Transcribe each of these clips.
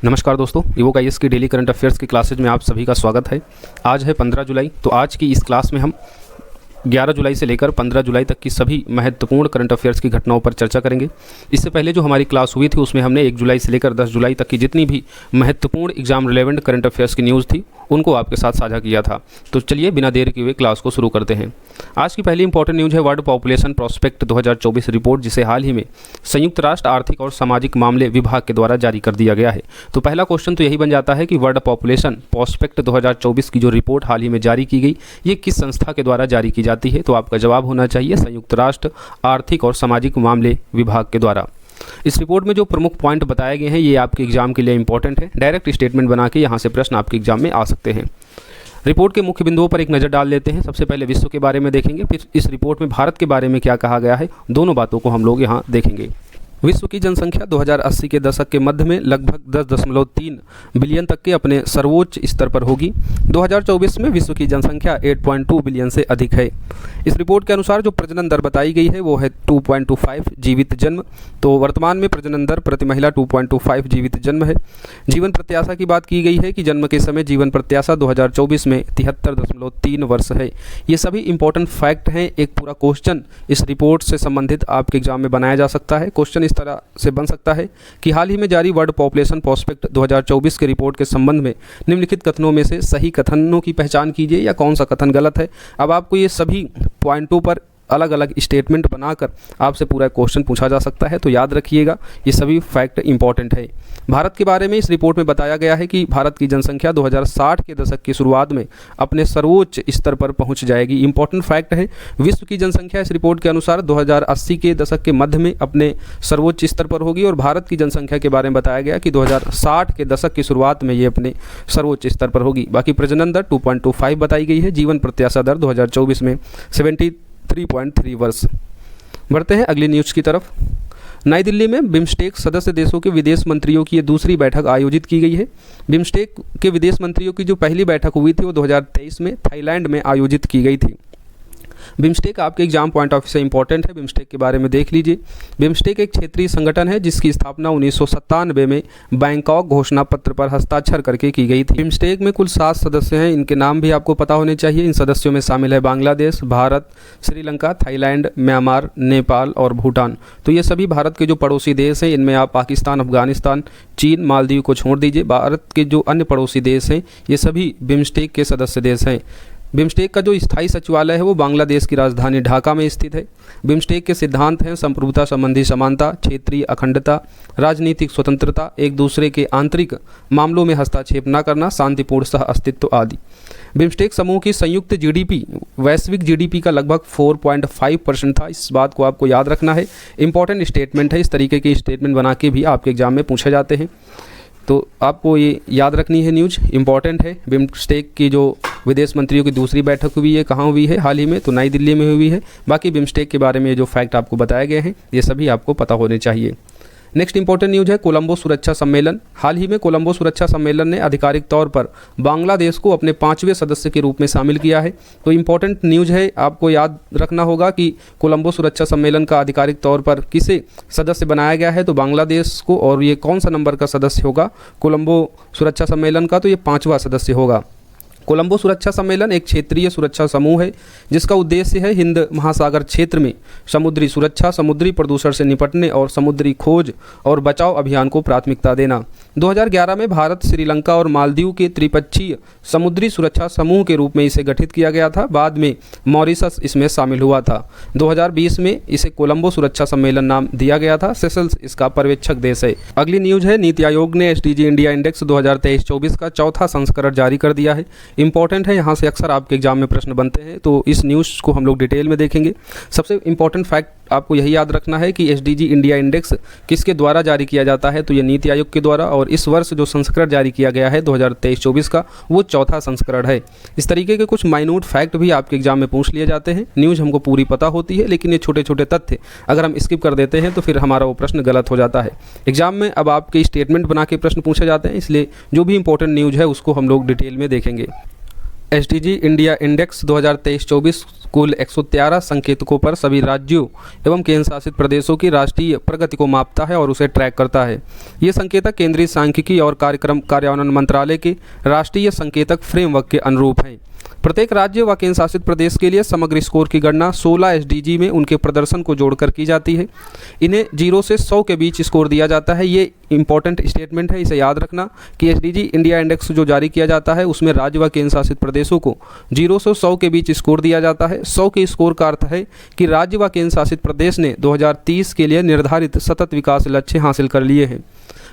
नमस्कार दोस्तों, evoke IAS की डेली करंट अफेयर्स की क्लासेज में आप सभी का स्वागत है। आज है 15 जुलाई। तो आज की इस क्लास में हम 11 जुलाई से लेकर 15 जुलाई तक की सभी महत्वपूर्ण करंट अफेयर्स की घटनाओं पर चर्चा करेंगे। इससे पहले जो हमारी क्लास हुई थी उसमें हमने 1 जुलाई से लेकर 10 जुलाई तक की जितनी भी महत्वपूर्ण एग्जाम रिलेवेंट करंट अफेयर्स की न्यूज़ थी उनको आपके साथ साझा किया था। तो चलिए बिना देर किए हुए क्लास को शुरू करते हैं। आज की पहली इंपॉर्टेंट न्यूज़ है वर्ल्ड पॉपुलेशन प्रोस्पेक्ट 2024 रिपोर्ट, जिसे हाल ही में संयुक्त राष्ट्र आर्थिक और सामाजिक मामले विभाग के द्वारा जारी कर दिया गया है। तो पहला क्वेश्चन तो यही बन जाता है कि वर्ल्ड पॉपुलेशन प्रोस्पेक्ट 2024 की जो रिपोर्ट हाल ही में जारी की गई, ये किस संस्था के द्वारा जारी की जाती है? तो आपका जवाब होना चाहिए संयुक्त राष्ट्र आर्थिक और सामाजिक मामले विभाग के द्वारा। इस रिपोर्ट में जो प्रमुख पॉइंट बताए गए हैं ये आपके एग्जाम के लिए इंपॉर्टेंट है। डायरेक्ट स्टेटमेंट बना के यहाँ से प्रश्न आपके एग्जाम में आ सकते हैं। रिपोर्ट के मुख्य बिंदुओं पर एक नज़र डाल लेते हैं। सबसे पहले विश्व के बारे में देखेंगे, फिर इस रिपोर्ट में भारत के बारे में क्या कहा गया है, दोनों बातों को हम लोग यहाँ देखेंगे। विश्व की जनसंख्या 2080 के दशक के मध्य में लगभग 10.3 बिलियन तक के अपने सर्वोच्च स्तर पर होगी। 2024 में विश्व की जनसंख्या 8.2 बिलियन से अधिक है। इस रिपोर्ट के अनुसार जो प्रजनन दर बताई गई है वो है 2.25 जीवित जन्म। तो वर्तमान में प्रजनन दर प्रति महिला 2.25 जीवित जन्म है। जीवन प्रत्याशा की बात की गई है कि जन्म के समय जीवन प्रत्याशा 2024 में 73.3 वर्ष है। ये सभी इंपॉर्टेंट फैक्ट हैं। एक पूरा क्वेश्चन इस रिपोर्ट से संबंधित आपके एग्जाम में बनाया जा सकता है। क्वेश्चन इस तरह से बन सकता है कि हाल ही में जारी वर्ल्ड पॉपुलेशन प्रोस्पेक्ट 2024 के रिपोर्ट के संबंध में निम्नलिखित कथनों में से सही कथनों की पहचान कीजिए या कौन सा कथन गलत है। अब आपको ये सभी पॉइंटों पर अलग अलग स्टेटमेंट बनाकर आपसे पूरा क्वेश्चन पूछा जा सकता है। तो याद रखिएगा ये सभी फैक्ट इंपॉर्टेंट है। भारत के बारे में इस रिपोर्ट में बताया गया है कि भारत की जनसंख्या 2060 के दशक की शुरुआत में अपने सर्वोच्च स्तर पर पहुंच जाएगी। इंपॉर्टेंट फैक्ट है। विश्व की जनसंख्या इस रिपोर्ट के अनुसार 2080 के दशक के मध्य में अपने सर्वोच्च स्तर पर होगी और भारत की जनसंख्या के बारे में बताया गया कि 2060 के दशक की शुरुआत में ये अपने सर्वोच्च स्तर पर होगी। बाकी प्रजनन दर 2.25 बताई गई है। जीवन प्रत्याशा दर 2024 में 73.3 वर्ष। बढ़ते हैं अगली न्यूज़ की तरफ। नई दिल्ली में बिम्स्टेक सदस्य देशों के विदेश मंत्रियों की ये दूसरी बैठक आयोजित की गई है। बिम्स्टेक के विदेश मंत्रियों की जो पहली बैठक हुई थी वो 2023 में थाईलैंड में आयोजित की गई थी। बिम्स्टेक आपके एग्जाम पॉइंट ऑफ व्यू से इंपॉर्टेंट है। बिम्स्टेक के बारे में देख लीजिए। बिम्स्टेक एक क्षेत्रीय संगठन है जिसकी स्थापना 1997 में बैंकॉक घोषणा पत्र पर हस्ताक्षर करके की गई थी। बिम्स्टेक में कुल 7 सदस्य हैं। इनके नाम भी आपको पता होने चाहिए। इन सदस्यों में शामिल है बांग्लादेश, भारत, श्रीलंका, थाईलैंड, म्यांमार, नेपाल और भूटान। तो ये सभी भारत के जो पड़ोसी देश हैं, इनमें आप पाकिस्तान, अफगानिस्तान, चीन, मालदीव को छोड़ दीजिए। भारत के जो अन्य पड़ोसी देश हैं ये सभी बिम्स्टेक के सदस्य देश हैं। बिम्स्टेक का जो स्थायी सचिवालय है वो बांग्लादेश की राजधानी ढाका में स्थित है। बिम्स्टेक के सिद्धांत हैं संप्रभुता संबंधी समानता, क्षेत्रीय अखंडता, राजनीतिक स्वतंत्रता, एक दूसरे के आंतरिक मामलों में हस्तक्षेप न करना, शांतिपूर्ण सह अस्तित्व आदि। बिम्स्टेक समूह की संयुक्त जीडीपी वैश्विक जीडीपी का लगभग 4.5% था। इस बात को आपको याद रखना है। इंपॉर्टेंट स्टेटमेंट है। इस तरीके के स्टेटमेंट बना के भी आपके एग्जाम में पूछे जाते हैं, तो आपको ये याद रखनी है। न्यूज़ इंपॉर्टेंट है। बिम्स्टेक की जो विदेश मंत्रियों की दूसरी बैठक हुई है कहाँ हुई है हाल ही में, तो नई दिल्ली में हुई है। बाकी बिम्स्टेक के बारे में जो फैक्ट आपको बताए गए हैं ये सभी आपको पता होने चाहिए। नेक्स्ट इंपॉर्टेंट न्यूज़ है कोलंबो सुरक्षा सम्मेलन। हाल ही में कोलंबो सुरक्षा सम्मेलन ने आधिकारिक तौर पर बांग्लादेश को अपने 5वें सदस्य के रूप में शामिल किया है। तो इंपॉर्टेंट न्यूज़ है। आपको याद रखना होगा कि कोलंबो सुरक्षा सम्मेलन का आधिकारिक तौर पर किसे सदस्य बनाया गया है, तो बांग्लादेश को। और ये कौन सा नंबर का सदस्य होगा कोलंबो सुरक्षा सम्मेलन का? तो ये 5वां सदस्य होगा। कोलंबो सुरक्षा सम्मेलन एक क्षेत्रीय सुरक्षा समूह है जिसका उद्देश्य है हिंद महासागर क्षेत्र में समुद्री सुरक्षा, समुद्री प्रदूषण से निपटने और समुद्री खोज और बचाव अभियान को प्राथमिकता देना। 2011 में भारत, श्रीलंका और मालदीव के त्रिपक्षीय समुद्री सुरक्षा समूह के रूप में इसे गठित किया गया था। बाद में मॉरिशस इसमें शामिल हुआ था। 2020 में इसे कोलंबो सुरक्षा सम्मेलन नाम दिया गया था। सेशल्स इसका पर्यवेक्षक देश है। अगली न्यूज़ है नीति आयोग ने एसडीजी इंडिया इंडेक्स 2023-24 का 4था संस्करण जारी कर दिया है। इंपॉर्टेंट है। यहाँ से अक्सर आपके एग्जाम में प्रश्न बनते हैं, तो इस न्यूज़ को हम लोग डिटेल में देखेंगे। सबसे इंपॉर्टेंट फैक्ट आपको यही याद रखना है कि एसडीजी इंडिया इंडेक्स किसके द्वारा जारी किया जाता है, तो ये नीति आयोग के द्वारा। और इस वर्ष जो संस्करण जारी किया गया है 2023-24 का वो 4था संस्करण है। इस तरीके के कुछ माइन्यूट फैक्ट भी आपके एग्जाम में पूछ लिए जाते हैं। न्यूज़ हमको पूरी पता होती है लेकिन ये छोटे छोटे तथ्य अगर हम स्किप कर देते हैं तो फिर हमारा वो प्रश्न गलत हो जाता है। एग्जाम में अब आपके स्टेटमेंट बना के प्रश्न पूछे जाते हैं, इसलिए जो भी इंपॉर्टेंट न्यूज़ है उसको हम लोग डिटेल में देखेंगे। एसडीजी इंडिया इंडेक्स 2023-24 कुल 113 संकेतकों पर सभी राज्यों एवं केंद्र शासित प्रदेशों की राष्ट्रीय प्रगति को मापता है और उसे ट्रैक करता है। ये संकेतक केंद्रीय सांख्यिकी और कार्यक्रम कार्यान्वयन मंत्रालय के राष्ट्रीय संकेतक फ्रेमवर्क के अनुरूप हैं। प्रत्येक राज्य व केंद्र शासित प्रदेश के लिए समग्र स्कोर की गणना 16 एसडीजी में उनके प्रदर्शन को जोड़कर की जाती है। इन्हें 0 से 100 के बीच स्कोर दिया जाता है। ये इंपॉर्टेंट स्टेटमेंट है, इसे याद रखना कि एसडीजी इंडिया इंडेक्स जो जारी किया जाता है उसमें राज्य व केंद्र शासित प्रदेशों को 0 से 100 के बीच स्कोर दिया जाता है। 100 के स्कोर का अर्थ है कि राज्य व केंद्र शासित प्रदेश ने 2030 के लिए निर्धारित सतत विकास लक्ष्य हासिल कर लिए हैं।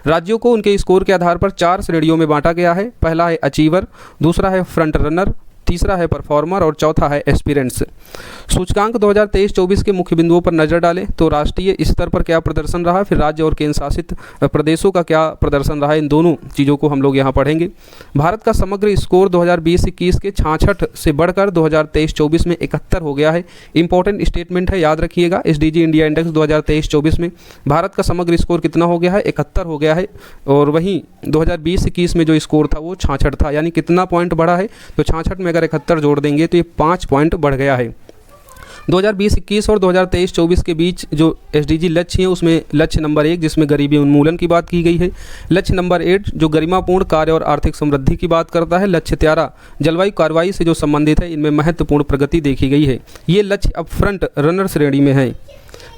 राज्यों को उनके स्कोर के आधार पर 4 श्रेणियों में बांटा गया है। पहला है अचीवर, दूसरा है फ्रंट रनर, तीसरा है परफॉर्मर और चौथा है एस्पिरेंट्स। सूचकांक 2023-24 के मुख्य बिंदुओं पर नजर डालें तो राष्ट्रीय स्तर पर क्या प्रदर्शन रहा, फिर राज्य और केंद्र शासित प्रदेशों का क्या प्रदर्शन रहा, इन दोनों चीज़ों को हम लोग यहाँ पढ़ेंगे। भारत का समग्र स्कोर 2020-21 के 66 से बढ़कर 2023-24 में 71 हो गया है। इंपॉर्टेंट स्टेटमेंट है, याद रखिएगा। एसडीजी इंडिया इंडेक्स 2023-24 में भारत का समग्र स्कोर कितना हो गया है, 71 हो गया है। और वहीं 2020-21 में जो स्कोर था वो 66 था, यानी कितना पॉइंट बढ़ा है, तो 66 में अगर 71 जोड़ देंगे तो ये 5 पॉइंट बढ़ गया है। 2020-21 और 2023-24 के बीच जो एसडीजी लक्ष्य हैं उसमें लक्ष्य नंबर 1 जिसमें गरीबी उन्मूलन की बात की गई है, लक्ष्य नंबर 8 जो गरिमापूर्ण कार्य और आर्थिक समृद्धि की बात करता है, लक्ष्य 13 जलवायु कार्रवाई से जो संबंधित है, इनमें महत्वपूर्ण प्रगति देखी गई है। ये लक्ष्य अब फ्रंट रनर श्रेणी में है।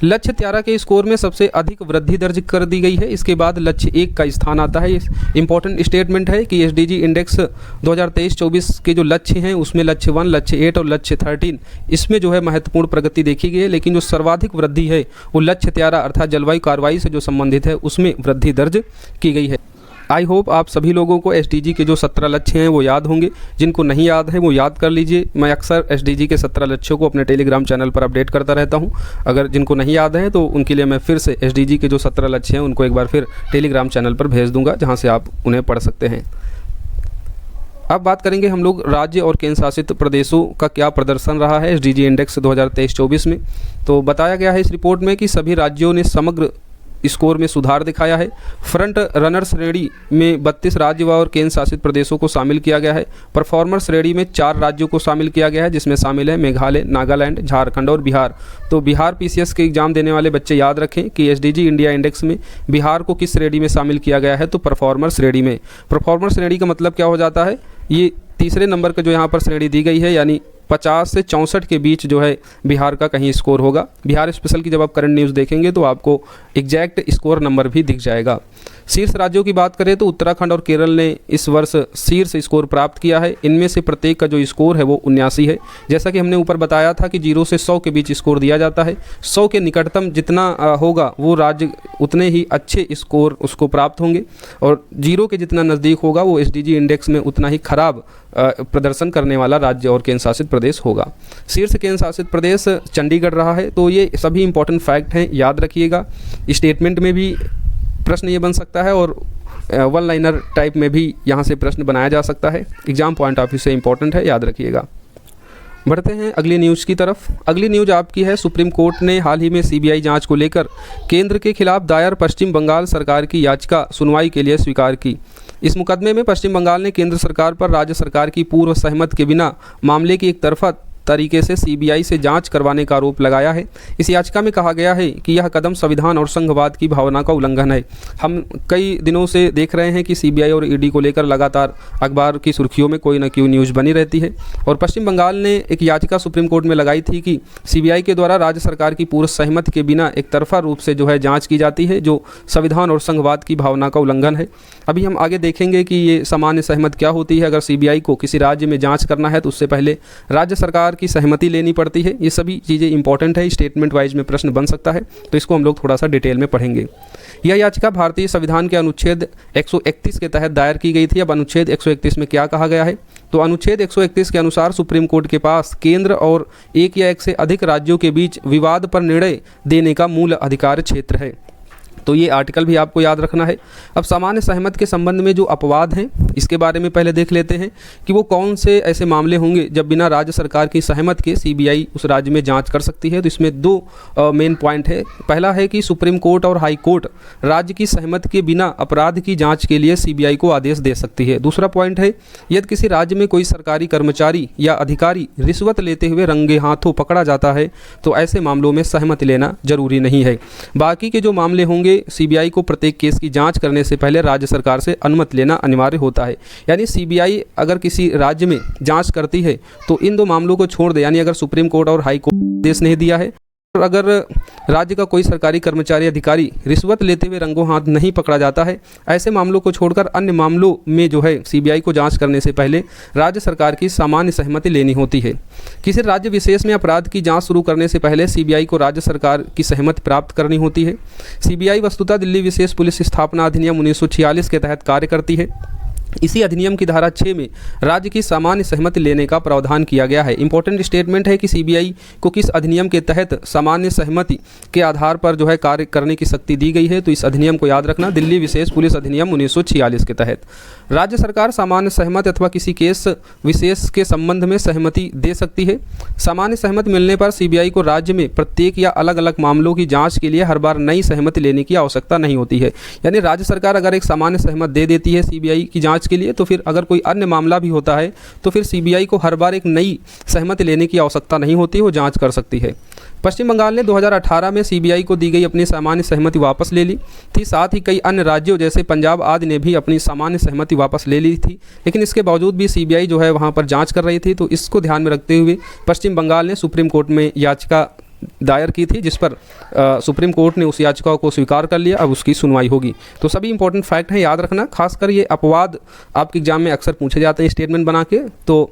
लक्ष्य 13 के स्कोर में सबसे अधिक वृद्धि दर्ज कर दी गई है। इसके बाद लक्ष्य 1 का स्थान आता है। इंपॉर्टेंट स्टेटमेंट है कि एसडीजी इंडेक्स 2023-24 के जो लक्ष्य हैं उसमें लक्ष्य 1, लक्ष्य 8 और लक्ष्य 13 इसमें जो है महत्वपूर्ण प्रगति देखी गई है, लेकिन जो सर्वाधिक वृद्धि है वो लक्ष्य 13 अर्थात जलवायु कार्रवाई से जो संबंधित है उसमें वृद्धि दर्ज की गई है। आई होप आप सभी लोगों को एसडीजी के जो 17 लक्ष्य हैं वो याद होंगे। जिनको नहीं याद है वो याद कर लीजिए। मैं अक्सर एसडीजी के 17 लक्ष्यों को अपने टेलीग्राम चैनल पर अपडेट करता रहता हूं। अगर जिनको नहीं याद है तो उनके लिए मैं फिर से एसडीजी के जो 17 लक्ष्य हैं उनको एक बार फिर टेलीग्राम चैनल पर भेज दूँगा, जहाँ से आप उन्हें पढ़ सकते हैं। अब बात करेंगे हम लोग राज्य और केंद्र शासित प्रदेशों का क्या प्रदर्शन रहा है एसडीजी इंडेक्स 2023-24 में। तो बताया गया है इस रिपोर्ट में कि सभी राज्यों ने समग्र स्कोर में सुधार दिखाया है। फ्रंट रनर श्रेणी में 32 राज्य और केंद्र शासित प्रदेशों को शामिल किया गया है। परफॉर्मर श्रेणी में 4 राज्यों को शामिल किया गया है, जिसमें शामिल है मेघालय, नागालैंड, झारखंड और बिहार। तो बिहार पीसीएस के एग्जाम देने वाले बच्चे याद रखें कि एसडीजी इंडिया इंडेक्स में बिहार को किस श्रेणी में शामिल किया गया है, तो परफॉर्मर श्रेणी में। परफॉर्मर श्रेणी का मतलब क्या हो जाता है, ये तीसरे नंबर का जो यहाँ पर श्रेणी दी गई है, यानी 50 से 64 के बीच जो है बिहार का कहीं स्कोर होगा। बिहार स्पेशल की जब आप करंट न्यूज़ देखेंगे तो आपको एग्जैक्ट स्कोर नंबर भी दिख जाएगा। शीर्ष राज्यों की बात करें तो उत्तराखंड और केरल ने इस वर्ष शीर्ष स्कोर प्राप्त किया है। इनमें से प्रत्येक का जो स्कोर है वो 79 है। जैसा कि हमने ऊपर बताया था कि 0 से 100 के बीच स्कोर दिया जाता है। 100 के निकटतम जितना होगा वो राज्य उतने ही अच्छे स्कोर उसको प्राप्त होंगे, और 0 के जितना नज़दीक होगा वो एसडीजी इंडेक्स में उतना ही खराब प्रदर्शन करने वाला राज्य और केंद्र शासित प्रदेश होगा। शीर्ष केंद्र शासित प्रदेश चंडीगढ़ रहा है। तो ये सभी इंपॉर्टेंट फैक्ट हैं, याद रखिएगा। स्टेटमेंट में भी प्रश्न ये बन सकता है और वन लाइनर टाइप में भी यहाँ से प्रश्न बनाया जा सकता है। एग्जाम पॉइंट ऑफ व्यू से इंपॉर्टेंट है, याद रखिएगा। बढ़ते हैं अगली न्यूज़ की तरफ। अगली न्यूज़ आपकी है, सुप्रीम कोर्ट ने हाल ही में सीबीआई जांच को लेकर केंद्र के खिलाफ दायर पश्चिम बंगाल सरकार की याचिका सुनवाई के लिए स्वीकार की। इस मुकदमे में पश्चिम बंगाल ने केंद्र सरकार पर राज्य सरकार की पूर्व सहमति के बिना मामले की एक तरफा तरीके से सीबीआई से जांच करवाने का आरोप लगाया है। इस याचिका में कहा गया है कि यह कदम संविधान और संघवाद की भावना का उल्लंघन है। हम कई दिनों से देख रहे हैं कि सीबीआई और ईडी को लेकर लगातार अखबार की सुर्खियों में कोई न कोई न्यूज़ बनी रहती है, और पश्चिम बंगाल ने एक याचिका सुप्रीम कोर्ट में लगाई थी कि सीबीआई के द्वारा राज्य सरकार की पूर्व सहमति के बिना एक तरफा रूप से जो है जाँच की जाती है, जो संविधान और संघवाद की भावना का उल्लंघन है। अभी हम आगे देखेंगे कि ये सामान्य सहमति क्या होती है। अगर सीबीआई को किसी राज्य में जाँच करना है तो उससे पहले राज्य सरकार की सहमति लेनी पड़ती है। ये सभी चीज़ें इंपॉर्टेंट है, स्टेटमेंट वाइज में प्रश्न बन सकता है, तो इसको हम लोग थोड़ा सा डिटेल में पढ़ेंगे। यह याचिका भारतीय संविधान के अनुच्छेद 131 के तहत दायर की गई थी। अब अनुच्छेद 131 में क्या कहा गया है, तो अनुच्छेद 131 के अनुसार सुप्रीम कोर्ट के पास केंद्र और एक या एक से अधिक राज्यों के बीच विवाद पर निर्णय देने का मूल अधिकार क्षेत्र है। तो ये आर्टिकल भी आपको याद रखना है। अब सामान्य सहमति के संबंध में जो अपवाद हैं इसके बारे में पहले देख लेते हैं कि वो कौन से ऐसे मामले होंगे जब बिना राज्य सरकार की सहमति के सीबीआई उस राज्य में जांच कर सकती है। तो इसमें दो मेन पॉइंट है। पहला है कि सुप्रीम कोर्ट और हाई कोर्ट राज्य की सहमति के बिना अपराध की जाँच के लिए सीबीआई को आदेश दे सकती है। दूसरा पॉइंट है यदि किसी राज्य में कोई सरकारी कर्मचारी या अधिकारी रिश्वत लेते हुए रंगे हाथों पकड़ा जाता है तो ऐसे मामलों में सहमति लेना जरूरी नहीं है। बाकी के जो मामले होंगे सीबीआई को प्रत्येक केस की जांच करने से पहले राज्य सरकार से अनुमति लेना अनिवार्य होता है। यानी सीबीआई अगर किसी राज्य में जांच करती है तो इन दो मामलों को छोड़ दे, यानी अगर सुप्रीम कोर्ट और हाई कोर्ट आदेश नहीं दिया है और अगर राज्य का कोई सरकारी कर्मचारी अधिकारी रिश्वत लेते हुए रंगों हाथ नहीं पकड़ा जाता है, ऐसे मामलों को छोड़कर अन्य मामलों में जो है सीबीआई को जांच करने से पहले राज्य सरकार की सामान्य सहमति लेनी होती है। किसी राज्य विशेष में अपराध की जांच शुरू करने से पहले सीबीआई को राज्य सरकार की सहमति प्राप्त करनी होती है। सीबीआई वस्तुतः दिल्ली विशेष पुलिस स्थापना अधिनियम 1946 के तहत कार्य करती है। इसी अधिनियम की धारा 6 में राज्य की सामान्य सहमति लेने का प्रावधान किया गया है। इंपॉर्टेंट स्टेटमेंट है कि सीबीआई को किस अधिनियम के तहत सामान्य सहमति के आधार पर जो है कार्य करने की शक्ति दी गई है। तो इस अधिनियम को याद रखना, दिल्ली विशेष पुलिस अधिनियम 1946 के तहत राज्य सरकार सामान्य सहमति अथवा किसी केस विशेष के संबंध में सहमति दे सकती है। सामान्य सहमति मिलने पर सीबीआई को राज्य में प्रत्येक या अलग अलग मामलों की जाँच के लिए हर बार नई सहमति लेने की आवश्यकता नहीं होती है। यानी राज्य सरकार अगर एक सामान्य सहमति दे देती है सीबीआई की जाँच के लिए, तो फिर अगर कोई अन्य मामला भी होता है तो फिर सीबीआई को हर बार एक नई सहमति लेने की आवश्यकता नहीं होती, वो जांच कर सकती है। पश्चिम बंगाल ने 2018 में सीबीआई को दी गई अपनी सामान्य सहमति वापस ले ली थी। साथ ही कई अन्य राज्यों जैसे पंजाब आदि ने भी अपनी सामान्य सहमति वापस ले ली थी, लेकिन इसके बावजूद भी सीबीआई जो है वहाँ पर जाँच कर रही थी। तो इसको ध्यान में रखते हुए पश्चिम बंगाल ने सुप्रीम कोर्ट में याचिका दायर की थी, जिस पर सुप्रीम कोर्ट ने उस याचिका को स्वीकार कर लिया। अब उसकी सुनवाई होगी। तो सभी इंपॉर्टेंट फैक्ट हैं, याद रखना। खासकर ये अपवाद आपके एग्जाम में अक्सर पूछे जाते हैं स्टेटमेंट बना के, तो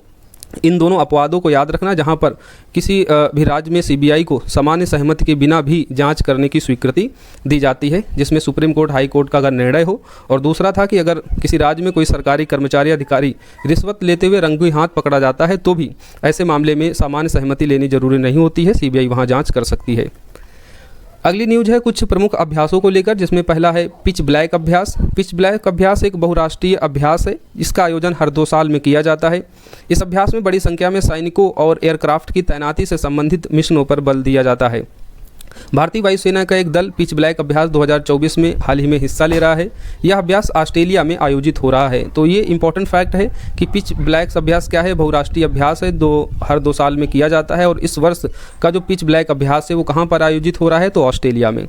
इन दोनों अपवादों को याद रखना जहां पर किसी भी राज्य में सीबीआई को सामान्य सहमति के बिना भी जांच करने की स्वीकृति दी जाती है, जिसमें सुप्रीम कोर्ट हाई कोर्ट का अगर निर्णय हो। और दूसरा था कि अगर किसी राज्य में कोई सरकारी कर्मचारी अधिकारी रिश्वत लेते हुए रंगे हाथ पकड़ा जाता है तो भी ऐसे मामले में सामान्य सहमति लेनी जरूरी नहीं होती है, सीबीआई वहाँ जाँच कर सकती है। अगली न्यूज़ है कुछ प्रमुख अभ्यासों को लेकर, जिसमें पहला है पिच ब्लैक अभ्यास। पिच ब्लैक अभ्यास एक बहुराष्ट्रीय अभ्यास है। इसका आयोजन हर 2 साल में किया जाता है। इस अभ्यास में बड़ी संख्या में सैनिकों और एयरक्राफ्ट की तैनाती से संबंधित मिशनों पर बल दिया जाता है। भारतीय वायुसेना का एक दल पिच ब्लैक अभ्यास 2024 में हाल ही में हिस्सा ले रहा है। यह अभ्यास ऑस्ट्रेलिया में आयोजित हो रहा है। तो ये इंपॉर्टेंट फैक्ट है कि पिच ब्लैक अभ्यास क्या है, बहुराष्ट्रीय अभ्यास है, हर 2 साल में किया जाता है। और इस वर्ष का जो पिच ब्लैक अभ्यास है वो कहाँ पर आयोजित हो रहा है, तो ऑस्ट्रेलिया में।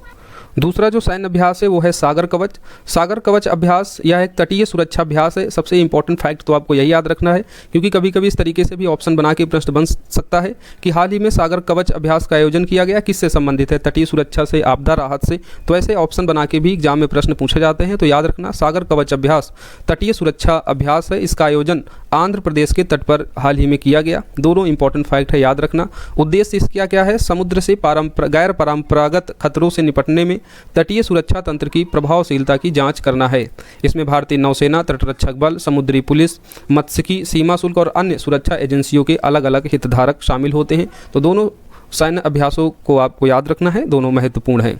दूसरा जो सैन्य अभ्यास है वो है सागर कवच। सागर कवच अभ्यास यह एक तटीय सुरक्षा अभ्यास है। सबसे इंपॉर्टेंट फैक्ट तो आपको यही याद रखना है, क्योंकि कभी कभी इस तरीके से भी ऑप्शन बना के प्रश्न बन सकता है कि हाल ही में सागर कवच अभ्यास का आयोजन किया गया, किससे संबंधित है, तटीय सुरक्षा से, आपदा राहत से। तो ऐसे ऑप्शन बना के भी एग्जाम में प्रश्न पूछे जाते हैं। तो याद रखना, सागर कवच अभ्यास तटीय सुरक्षा अभ्यास है। इसका आयोजन आंध्र प्रदेश के तट पर हाल ही में किया गया। दोनों इंपॉर्टेंट फैक्ट है, याद रखना। उद्देश्य इसका क्या है, समुद्र से गैर परंपरागत खतरों से निपटने में तटीय सुरक्षा तंत्र की प्रभावशीलता की जांच करना है। इसमें भारतीय नौसेना, तटरक्षक बल, समुद्री पुलिस, मत्स्यिकी, सीमा शुल्क और अन्य सुरक्षा एजेंसियों के अलग अलग हितधारक शामिल होते हैं। तो दोनों सैन्य अभ्यासों को आपको याद रखना है, दोनों महत्वपूर्ण हैं।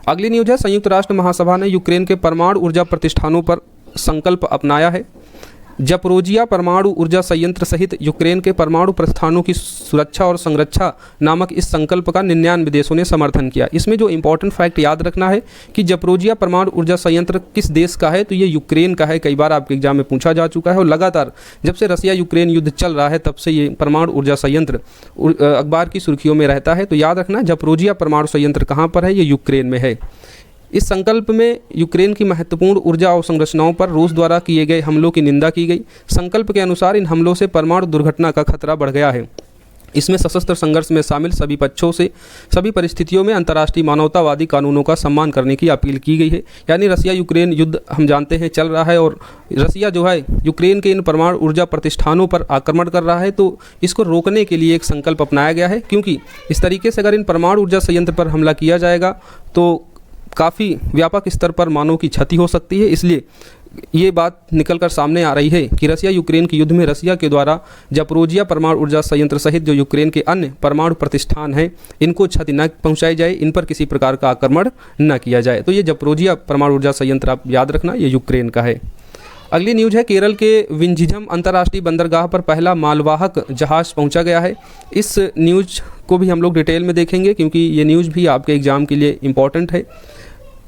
अगली न्यूज़ है संयुक्त राष्ट्र महासभा ने यूक्रेन के परमाणु ऊर्जा प्रतिष्ठानों पर संकल्प अपनाया है। जपरोजिया परमाणु ऊर्जा संयंत्र सहित यूक्रेन के परमाणु प्रस्थानों की सुरक्षा और संरक्षा नामक इस संकल्प का 99 देशों ने समर्थन किया। इसमें जो इंपॉर्टेंट फैक्ट याद रखना है कि जपरोजिया परमाणु ऊर्जा संयंत्र किस देश का है, तो ये यूक्रेन का है। कई बार आपके एग्जाम में पूछा जा चुका है और लगातार जब से रसिया यूक्रेन युद्ध चल रहा है तब से ये परमाणु ऊर्जा संयंत्र अखबार की सुर्खियों में रहता है। तो याद रखना, जपरोजिया परमाणु संयंत्र कहाँ पर है, ये यूक्रेन में है। इस संकल्प में यूक्रेन की महत्वपूर्ण ऊर्जा अवसंरचनाओं पर रूस द्वारा किए गए हमलों की निंदा की गई। संकल्प के अनुसार इन हमलों से परमाणु दुर्घटना का खतरा बढ़ गया है। इसमें सशस्त्र संघर्ष में शामिल सभी पक्षों से सभी परिस्थितियों में अंतर्राष्ट्रीय मानवतावादी कानूनों का सम्मान करने की अपील की गई है। यानी रसिया यूक्रेन युद्ध हम जानते हैं चल रहा है और रसिया जो है यूक्रेन के इन परमाणु ऊर्जा प्रतिष्ठानों पर आक्रमण कर रहा है। तो इसको रोकने के लिए एक संकल्प अपनाया गया है, क्योंकि इस तरीके से अगर इन परमाणु ऊर्जा संयंत्र पर हमला किया जाएगा तो काफ़ी व्यापक स्तर पर मानव की क्षति हो सकती है। इसलिए ये बात निकल कर सामने आ रही है कि रसिया यूक्रेन के युद्ध में रसिया के द्वारा जापोरोजिया परमाणु ऊर्जा संयंत्र सहित जो यूक्रेन के अन्य परमाणु प्रतिष्ठान हैं इनको क्षति न पहुंचाई जाए, इन पर किसी प्रकार का आक्रमण न किया जाए। तो ये जापोरोजिया परमाणु ऊर्जा संयंत्र आप याद रखना, ये यूक्रेन का है। अगली न्यूज़ है, केरल के विंझिझम अंतर्राष्ट्रीय बंदरगाह पर पहला मालवाहक जहाज़ पहुंचा गया है। इस न्यूज़ को भी हम लोग डिटेल में देखेंगे क्योंकि ये न्यूज़ भी आपके एग्जाम के लिए इम्पॉर्टेंट है।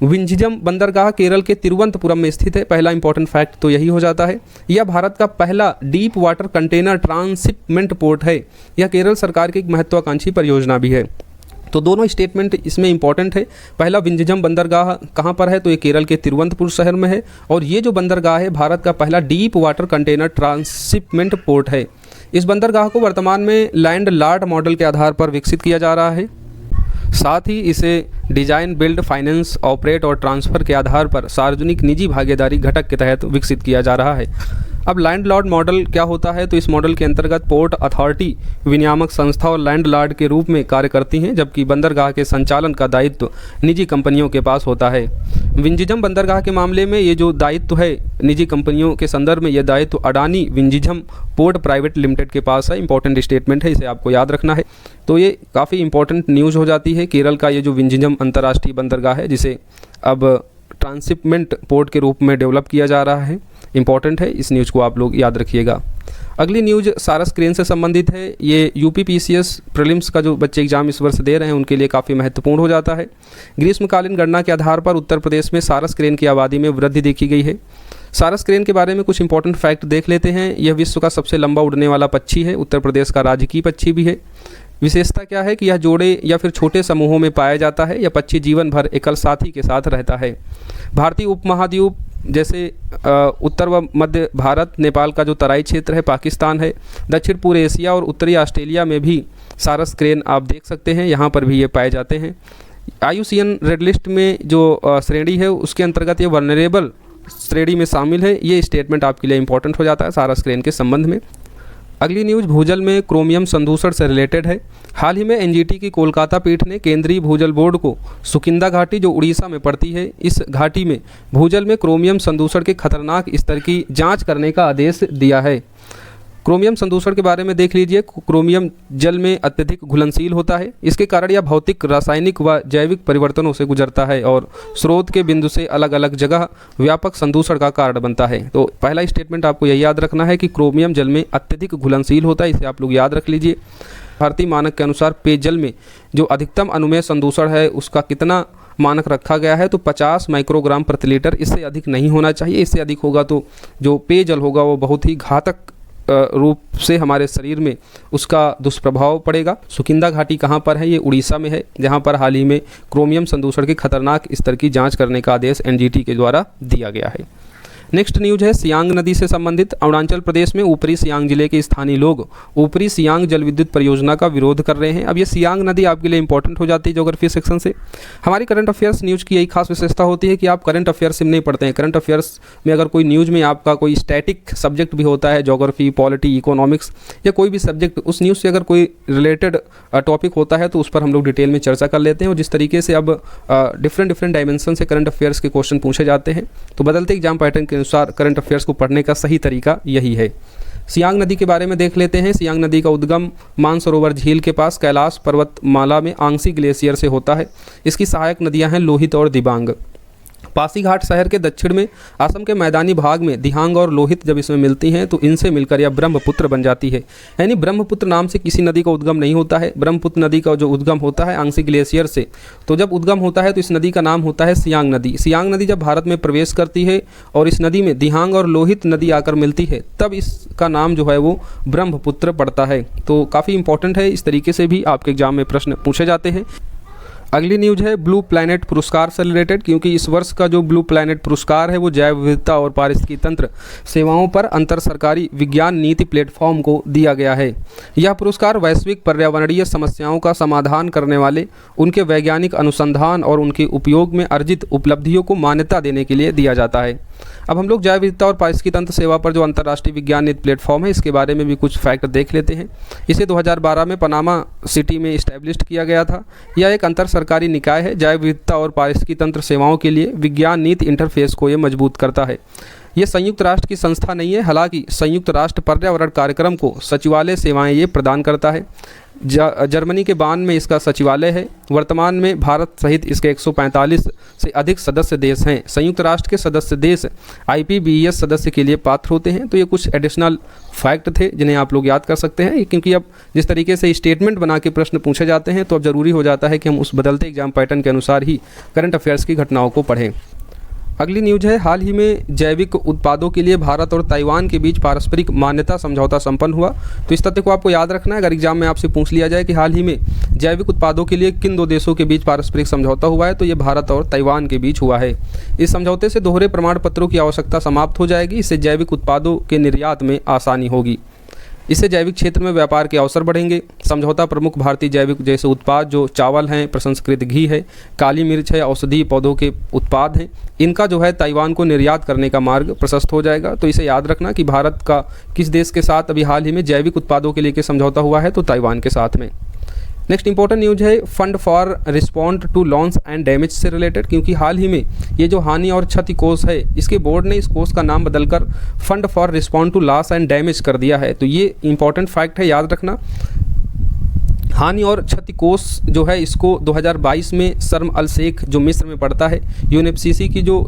विंझिझम बंदरगाह केरल के तिरुवनंतपुरम में स्थित है। पहला इंपॉर्टेंट फैक्ट तो यही हो जाता है। यह भारत का पहला deep water container transshipment port है। यह केरल सरकार की एक महत्वाकांक्षी परियोजना भी है। तो दोनों स्टेटमेंट इसमें इंपॉर्टेंट है। पहला विंझिझम बंदरगाह कहाँ पर है, तो ये केरल के तिरुवनंतपुर शहर में है। और ये जो बंदरगाह है भारत का पहला deep water container transshipment port है। इस बंदरगाह को वर्तमान में लैंड लॉर्ड मॉडल के आधार पर विकसित किया जा रहा है। साथ ही इसे डिजाइन, बिल्ड, फाइनेंस, ऑपरेट और ट्रांसफ़र के आधार पर सार्वजनिक निजी भागीदारी घटक के तहत विकसित किया जा रहा है। अब लैंडलॉर्ड मॉडल क्या होता है, तो इस मॉडल के अंतर्गत पोर्ट अथॉरिटी विनियामक संस्था और लैंडलॉर्ड के रूप में कार्य करती हैं, जबकि बंदरगाह के संचालन का दायित्व निजी कंपनियों के पास होता है। विंझिझम बंदरगाह के मामले में ये जो दायित्व है निजी कंपनियों के संदर्भ में, यह दायित्व अडानी विंझिझम पोर्ट प्राइवेट लिमिटेड के पास है। इंपॉर्टेंट स्टेटमेंट है, इसे आपको याद रखना है। तो ये काफ़ी इंपॉर्टेंट न्यूज़ हो जाती है। केरल का ये जो विंझिझम अंतर्राष्ट्रीय बंदरगाह है जिसे अब ट्रांसशिपमेंट पोर्ट के रूप में डेवलप किया जा रहा है, इंपॉर्टेंट है, इस न्यूज़ को आप लोग याद रखिएगा। अगली न्यूज़ सारस क्रेन से संबंधित है। ये यूपीपीसीएस प्रीलिम्स का जो बच्चे एग्जाम इस वर्ष दे रहे हैं उनके लिए काफ़ी महत्वपूर्ण हो जाता है। ग्रीष्मकालीन गणना के आधार पर उत्तर प्रदेश में सारस क्रेन की आबादी में वृद्धि देखी गई है। सारस क्रेन के बारे में कुछ इंपॉर्टेंट फैक्ट देख लेते हैं। यह विश्व का सबसे लंबा उड़ने वाला पक्षी है। उत्तर प्रदेश का राजकीय पक्षी भी है। विशेषता क्या है कि यह जोड़े या फिर छोटे समूहों में पाया जाता है। यह पक्षी जीवन भर एकल साथी के साथ रहता है। भारतीय उपमहाद्वीप जैसे उत्तर व मध्य भारत, नेपाल का जो तराई क्षेत्र है, पाकिस्तान है, दक्षिण पूर्व एशिया और उत्तरी ऑस्ट्रेलिया में भी सारस क्रेन आप देख सकते हैं, यहाँ पर भी ये पाए जाते हैं। IUCN रेड लिस्ट में जो श्रेणी है उसके अंतर्गत ये वल्नरेबल श्रेणी में शामिल है। ये स्टेटमेंट आपके लिए इंपॉर्टेंट हो जाता है सारस क्रेन के संबंध में। अगली न्यूज़ भूजल में क्रोमियम संदूषण से रिलेटेड है। हाल ही में NGT की कोलकाता पीठ ने केंद्रीय भूजल बोर्ड को सुकिंदा घाटी जो उड़ीसा में पड़ती है, इस घाटी में भूजल में क्रोमियम संदूषण के खतरनाक स्तर की जांच करने का आदेश दिया है। क्रोमियम संदूषण के बारे में देख लीजिए। क्रोमियम जल में अत्यधिक घुलनशील होता है। इसके कारण यह भौतिक, रासायनिक व जैविक परिवर्तनों से गुजरता है और स्रोत के बिंदु से अलग अलग जगह व्यापक संदूषण का कारण बनता है। तो पहला स्टेटमेंट आपको यही याद रखना है कि क्रोमियम जल में अत्यधिक घुलनशील होता है, इसे आप लोग याद रख लीजिए। भारतीय मानक के अनुसार पेयजल में जो अधिकतम अनुमेय संदूषण है उसका कितना मानक रखा गया है, तो 50 माइक्रोग्राम प्रति लीटर। इससे अधिक नहीं होना चाहिए। इससे अधिक होगा तो जो पेयजल होगा वो बहुत ही घातक रूप से हमारे शरीर में उसका दुष्प्रभाव पड़ेगा। सुकिंदा घाटी कहाँ पर है, ये उड़ीसा में है, जहाँ पर हाल ही में क्रोमियम संदूषण के खतरनाक स्तर की जांच करने का आदेश NGT के द्वारा दिया गया है। नेक्स्ट न्यूज़ है सियांग नदी से संबंधित। अरुणाचल प्रदेश में ऊपरी सियांग जिले के स्थानीय लोग ऊपरी सियांग जल विद्युत परियोजना का विरोध कर रहे हैं। अब ये सियांग नदी आपके लिए इंपॉर्टेंट हो जाती है ज्योग्राफी सेक्शन से। हमारी करंट अफेयर्स न्यूज़ की यही खास विशेषता होती है कि आप करंट अफेयर्स में नहीं पढ़ते हैं। करंट अफेयर्स में अगर कोई न्यूज़ में आपका कोई स्टैटिक सब्जेक्ट भी होता है, ज्योग्राफी, पॉलिटी, इकोनॉमिक्स या कोई भी सब्जेक्ट, उस न्यूज़ से अगर कोई रिलेटेड टॉपिक होता है तो उस पर हम लोग डिटेल में चर्चा कर लेते हैं। और जिस तरीके से अब डिफरेंट डायमेंशन से करंट अफेयर्स के क्वेश्चन पूछे जाते हैं, तो बदलते एग्जाम पैटर्न के अनुसार करंट अफेयर्स को पढ़ने का सही तरीका यही है। सियांग नदी के बारे में देख लेते हैं। सियांग नदी का उद्गम मानसरोवर झील के पास कैलाश पर्वतमाला में आंगसी ग्लेशियर से होता है। इसकी सहायक नदियां हैं लोहित और दिबांग। पासीघाट शहर के दक्षिण में असम के मैदानी भाग में दिहांग और लोहित जब इसमें मिलती हैं तो इनसे मिलकर यह ब्रह्मपुत्र बन जाती है। यानी ब्रह्मपुत्र नाम से किसी नदी का उद्गम नहीं होता है। ब्रह्मपुत्र नदी का जो उद्गम होता है आंगसी ग्लेशियर से, तो जब उद्गम होता है तो इस नदी का नाम होता है सियांग नदी। सियांग नदी जब भारत में प्रवेश करती है और इस नदी में दिहांग और लोहित नदी आकर मिलती है, तब इसका नाम जो है वो ब्रह्मपुत्र पड़ता है। तो काफ़ी इंपॉर्टेंट है, इस तरीके से भी आपके एग्जाम में प्रश्न पूछे जाते हैं। अगली न्यूज़ है ब्लू प्लैनेट पुरस्कार से रिलेटेड, क्योंकि इस वर्ष का जो ब्लू प्लैनेट पुरस्कार है वो जैव विविधता और पारिस्थितिकी तंत्र सेवाओं पर अंतर सरकारी विज्ञान नीति प्लेटफॉर्म को दिया गया है। यह पुरस्कार वैश्विक पर्यावरणीय समस्याओं का समाधान करने वाले उनके वैज्ञानिक अनुसंधान और उनके उपयोग में अर्जित उपलब्धियों को मान्यता देने के लिए दिया जाता है। अब हम लोग जैव विविधता और पारिस्थितिकी तंत्र सेवा पर जो अंतर्राष्ट्रीय विज्ञान नीति प्लेटफॉर्म है, इसके बारे में भी कुछ फैक्ट देख लेते हैं। इसे 2012 में पनामा सिटी में इस्टेब्लिश किया गया था। यह एक अंतर सरकारी निकाय है। जैव विविधता और पारिस्थितिकी तंत्र सेवाओं के लिए विज्ञान नीति इंटरफेस को ये मजबूत करता है। ये संयुक्त राष्ट्र की संस्था नहीं है, हालांकि संयुक्त राष्ट्र पर्यावरण कार्यक्रम को सचिवालय सेवाएं ये प्रदान करता है। जर्मनी के बान में इसका सचिवालय है। वर्तमान में भारत सहित इसके 145 से अधिक सदस्य देश हैं। संयुक्त राष्ट्र के सदस्य देश IPBES सदस्य के लिए पात्र होते हैं। तो ये कुछ एडिशनल फैक्ट थे जिन्हें आप लोग याद कर सकते हैं, क्योंकि अब जिस तरीके से स्टेटमेंट बना के प्रश्न पूछे जाते हैं तो अब ज़रूरी हो जाता है कि हम उस बदलते एग्जाम पैटर्न के अनुसार ही करंट अफेयर्स की घटनाओं को पढ़ें। अगली न्यूज़ है, हाल ही में जैविक उत्पादों के लिए भारत और ताइवान के बीच पारस्परिक मान्यता समझौता संपन्न हुआ। तो इस तथ्य को आपको याद रखना है, अगर एग्जाम में आपसे पूछ लिया जाए कि हाल ही में जैविक उत्पादों के लिए किन दो देशों के बीच पारस्परिक समझौता हुआ है, तो ये भारत और ताइवान के बीच हुआ है। इस समझौते से दोहरे प्रमाण पत्रों की आवश्यकता समाप्त हो जाएगी। इससे जैविक उत्पादों के निर्यात में आसानी होगी। इससे जैविक क्षेत्र में व्यापार के अवसर बढ़ेंगे। समझौता प्रमुख भारतीय जैविक जैसे उत्पाद जो चावल हैं, प्रसंस्कृत घी है, काली मिर्च है, औषधीय पौधों के उत्पाद हैं, इनका जो है ताइवान को निर्यात करने का मार्ग प्रशस्त हो जाएगा। तो इसे याद रखना कि भारत का किस देश के साथ अभी हाल ही में जैविक उत्पादों के लिए समझौता हुआ है, तो ताइवान के साथ में। नेक्स्ट इंपॉर्टेंट न्यूज है fund for respond to loss and damage से रिलेटेड, क्योंकि हाल ही में ये जो हानि और क्षति कोष है, इसके बोर्ड ने इस कोष का नाम बदलकर fund for respond to loss and damage कर दिया है। तो ये इंपॉर्टेंट फैक्ट है, याद रखना। हानि और क्षति कोष जो है इसको 2022 में शर्म अल शेख जो मिस्र में पड़ता है, UNFCCC की जो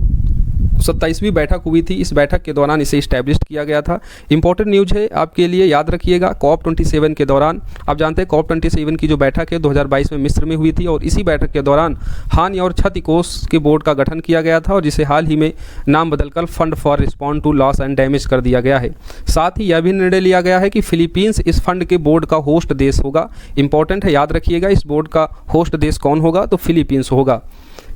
27वीं बैठक हुई थी, इस बैठक के दौरान इसे इस्टेब्लिश किया गया था। इंपॉर्टेंट न्यूज है आपके लिए, याद रखिएगा। COP27 के दौरान, आप जानते हैं COP27 की जो बैठक है 2022 में मिस्र में हुई थी, और इसी बैठक के दौरान हानि और क्षति कोष के बोर्ड का गठन किया गया था, और जिसे हाल ही में नाम बदलकर fund for respond to loss and damage कर दिया गया है। साथ ही यह भी निर्णय लिया गया है कि फिलीपींस इस फंड के बोर्ड का होस्ट देश होगा। इंपॉर्टेंट है, याद रखिएगा, इस बोर्ड का होस्ट देश कौन होगा, तो फिलीपींस होगा।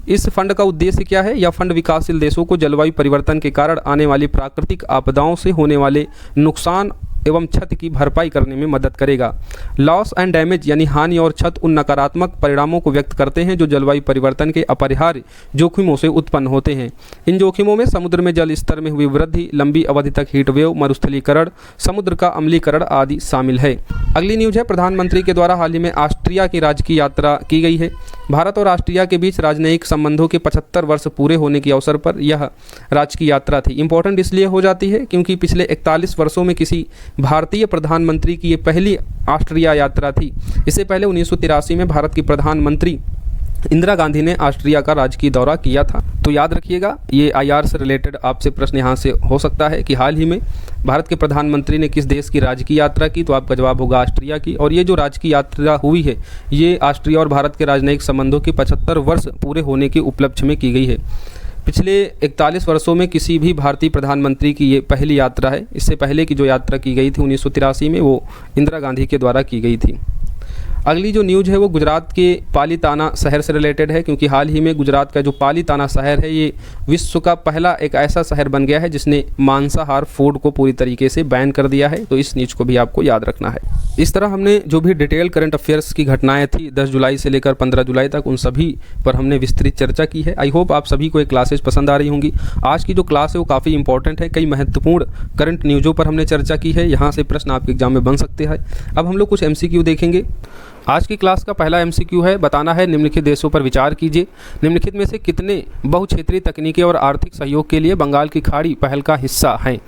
इस फंड का उद्देश्य क्या है? यह फंड विकासशील देशों को जलवायु परिवर्तन के कारण आने वाली प्राकृतिक आपदाओं से होने वाले नुकसान एवं क्षति की भरपाई करने में मदद करेगा। लॉस एंड डैमेज यानी हानि और क्षति उन नकारात्मक परिणामों को व्यक्त करते हैं जो जलवायु परिवर्तन के अपरिहार्य जोखिमों से उत्पन्न होते हैं। इन जोखिमों में समुद्र में जल स्तर में हुई वृद्धि, लंबी अवधि तक हीट वेव, मरुस्थलीकरण, समुद्र का अम्लीकरण आदि शामिल है। अगली न्यूज है, प्रधानमंत्री के द्वारा हाल ही में ऑस्ट्रिया की राजकीय यात्रा की गई है। भारत और ऑस्ट्रिया के बीच राजनयिक संबंधों के 75 वर्ष पूरे होने के अवसर पर यह राजकीय यात्रा थी। इंपॉर्टेंट इसलिए हो जाती है क्योंकि पिछले 41 वर्षों में किसी भारतीय प्रधानमंत्री की ये पहली ऑस्ट्रिया यात्रा थी। इससे पहले 1983 में भारत की प्रधानमंत्री इंदिरा गांधी ने ऑस्ट्रिया का राजकीय दौरा किया था। तो याद रखिएगा, ये IR से रिलेटेड आपसे प्रश्न यहाँ से हो सकता है कि हाल ही में भारत के प्रधानमंत्री ने किस देश की राजकीय यात्रा की, तो आपका जवाब होगा ऑस्ट्रिया की। और ये जो राजकीय यात्रा हुई है, ये ऑस्ट्रिया और भारत के राजनयिक संबंधों के 75 वर्ष पूरे होने के उपलक्ष्य में की गई है। पिछले 41 वर्षों में किसी भी भारतीय प्रधानमंत्री की ये पहली यात्रा है। इससे पहले की जो यात्रा की गई थी 1983 में, वो इंदिरा गांधी के द्वारा की गई थी। अगली जो न्यूज़ है वो गुजरात के पालीताना शहर से रिलेटेड है, क्योंकि हाल ही में गुजरात का जो पालीताना शहर है ये विश्व का पहला एक ऐसा शहर बन गया है जिसने मांसाहार फूड को पूरी तरीके से बैन कर दिया है। तो इस न्यूज़ को भी आपको याद रखना है। इस तरह हमने जो भी डिटेल करंट अफेयर्स की घटनाएं थी 10 जुलाई से लेकर 15 जुलाई तक, उन सभी पर हमने विस्तृत चर्चा की है। आई होप आप सभी को ये क्लासेस पसंद आ रही होंगी। आज की जो क्लास है वो काफ़ी इंपॉर्टेंट है, कई महत्वपूर्ण करंट न्यूज़ों पर हमने चर्चा की है। यहाँ से प्रश्न आपके एग्जाम में बन सकते हैं। अब हम लोग कुछ MCQ देखेंगे। आज की क्लास का पहला MCQ है, बताना है निम्नलिखित देशों पर विचार कीजिए। निम्नलिखित में से कितने बहुक्षेत्रीय तकनीकी और आर्थिक सहयोग के लिए बंगाल की खाड़ी पहल का हिस्सा हैं?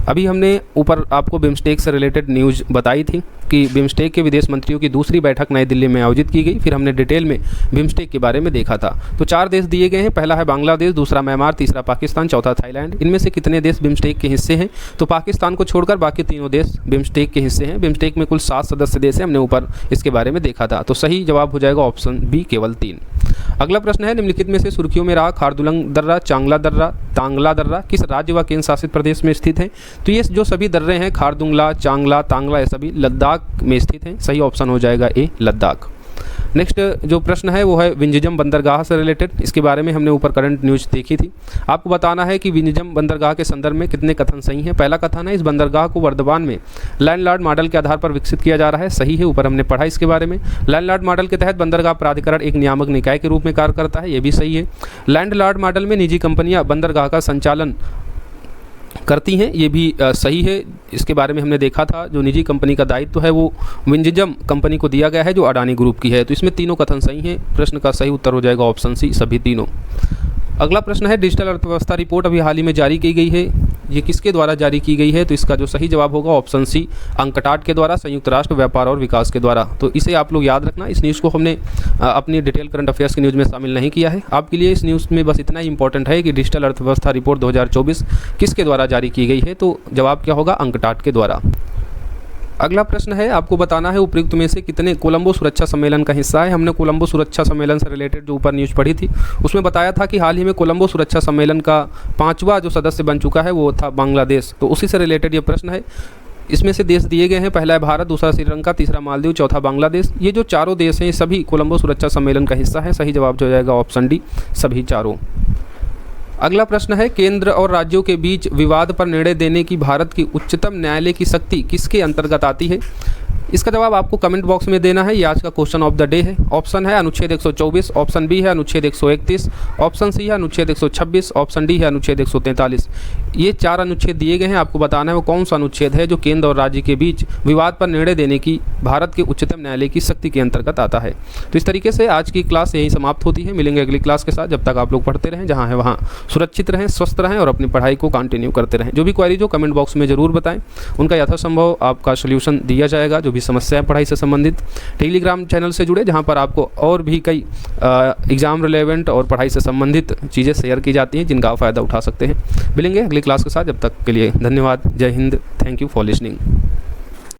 अभी हमने ऊपर आपको बिम्स्टेक से रिलेटेड न्यूज़ बताई थी कि बिम्स्टेक के विदेश मंत्रियों की दूसरी बैठक नई दिल्ली में आयोजित की गई। फिर हमने डिटेल में बिम्स्टेक के बारे में देखा था। तो 4 देश दिए गए हैं, पहला है बांग्लादेश, दूसरा म्यांमार, तीसरा पाकिस्तान, चौथा थाईलैंड। इनमें से कितने देश बिम्स्टेक के हिस्से हैं? तो पाकिस्तान को छोड़कर बाकी तीनों देश बिम्स्टेक के हिस्से हैं। बिम्स्टेक में कुल 7 सदस्य देश हैं, हमने ऊपर इसके बारे में देखा था। तो सही जवाब हो जाएगा ऑप्शन बी, केवल 3। अगला प्रश्न है, निम्नलिखित में से सुर्खियों में रहा खारदुंग दर्रा, चांगला दर्रा, तांगला दर्रा किस राज्य व केंद्र शासित प्रदेश में स्थित है? तो ये जो सभी दर्रे हैं खारदुंगला, चांगला, तांगला, ये सभी लद्दाख में स्थित हैं। सही ऑप्शन हो जाएगा ए, लद्दाख। नेक्स्ट जो प्रश्न है वो है विंझम बंदरगाह से रिलेटेड। इसके बारे में हमने ऊपर करंट न्यूज़ देखी थी। आपको बताना है कि विंझम बंदरगाह के संदर्भ में कितने कथन सही हैं। पहला कथन है, इस बंदरगाह को वर्धमान में लैंडलॉर्ड मॉडल के आधार पर विकसित किया जा रहा है। सही है, ऊपर हमने पढ़ा इसके बारे में। लैंडलॉर्ड मॉडल के तहत बंदरगाह प्राधिकरण एक नियामक निकाय के रूप में कार्य करता है, ये भी सही है। लैंडलॉर्ड मॉडल में निजी कंपनियां बंदरगाह का संचालन करती हैं, ये भी सही है। इसके बारे में हमने देखा था, जो निजी कंपनी का दायित्व है वो विंजम कंपनी को दिया गया है जो अडानी ग्रुप की है। तो इसमें तीनों कथन सही हैं। प्रश्न का सही उत्तर हो जाएगा ऑप्शन सी, सभी तीनों। अगला प्रश्न है, डिजिटल अर्थव्यवस्था रिपोर्ट अभी हाल ही में जारी की गई है, ये किसके द्वारा जारी की गई है? तो इसका जो सही जवाब होगा ऑप्शन सी, अंकटाड के द्वारा, संयुक्त राष्ट्र व्यापार और विकास के द्वारा। तो इसे आप लोग याद रखना। इस न्यूज़ को हमने अपनी डिटेल करंट अफेयर्स की न्यूज़ में शामिल नहीं किया है। आपके लिए इस न्यूज़ में बस इतना ही इंपॉर्टेंट है कि डिजिटल अर्थव्यवस्था रिपोर्ट 2024 किसके द्वारा जारी की गई है? तो जवाब क्या होगा? अंकटाड के द्वारा। अगला प्रश्न है, आपको बताना है उपयुक्त में से कितने कोलंबो सुरक्षा सम्मेलन का हिस्सा है। हमने कोलंबो सुरक्षा सम्मेलन से रिलेटेड जो ऊपर न्यूज़ पढ़ी थी उसमें बताया था कि हाल ही में कोलंबो सुरक्षा सम्मेलन का 5वां जो सदस्य बन चुका है वो था बांग्लादेश। तो उसी से रिलेटेड ये प्रश्न है। इसमें से देश दिए गए हैं, पहला है भारत, दूसरा श्रीलंका, तीसरा मालदीव, चौथा बांग्लादेश। ये जो चारों देश हैं सभी कोलंबो सुरक्षा सम्मेलन का हिस्सा है। सही जवाब जो हो जाएगा ऑप्शन डी, सभी चारों। अगला प्रश्न है, केंद्र और राज्यों के बीच विवाद पर निर्णय देने की भारत की उच्चतम न्यायालय की शक्ति किसके अंतर्गत आती है? इसका जवाब आपको कमेंट बॉक्स में देना है। ये आज का क्वेश्चन ऑफ द डे है। ऑप्शन है अनुच्छेद 124, ऑप्शन बी है अनुच्छेद 131, ऑप्शन सी है अनुच्छेद 126, ऑप्शन डी है अनुच्छेद 143। ये 4 अनुच्छेद दिए गए हैं। आपको बताना है वो कौन सा अनुच्छेद है जो केंद्र और राज्य के बीच विवाद पर निर्णय देने की भारत के उच्चतम न्यायालय की शक्ति के अंतर्गत आता है। तो इस तरीके से आज की क्लास यही समाप्त होती है। मिलेंगे अगली क्लास के साथ। जब तक आप लोग पढ़ते रहें, जहाँ है वहाँ सुरक्षित रहें, स्वस्थ रहें और अपनी पढ़ाई को कंटिन्यू करते रहें। जो भी क्वेरी जो कमेंट बॉक्स में ज़रूर बताएं, उनका यथासंभव आपका सोल्यूशन दिया जाएगा। जो भी समस्या है पढ़ाई से संबंधित, टेलीग्राम चैनल से जुड़े जहाँ पर आपको और भी कई एग्ज़ाम रिलेवेंट और पढ़ाई से संबंधित चीज़ें शेयर की जाती हैं जिनका आप फ़ायदा उठा सकते हैं। मिलेंगे अगली क्लास के साथ। जब तक के लिए धन्यवाद। जय Hind. Thank you for listening.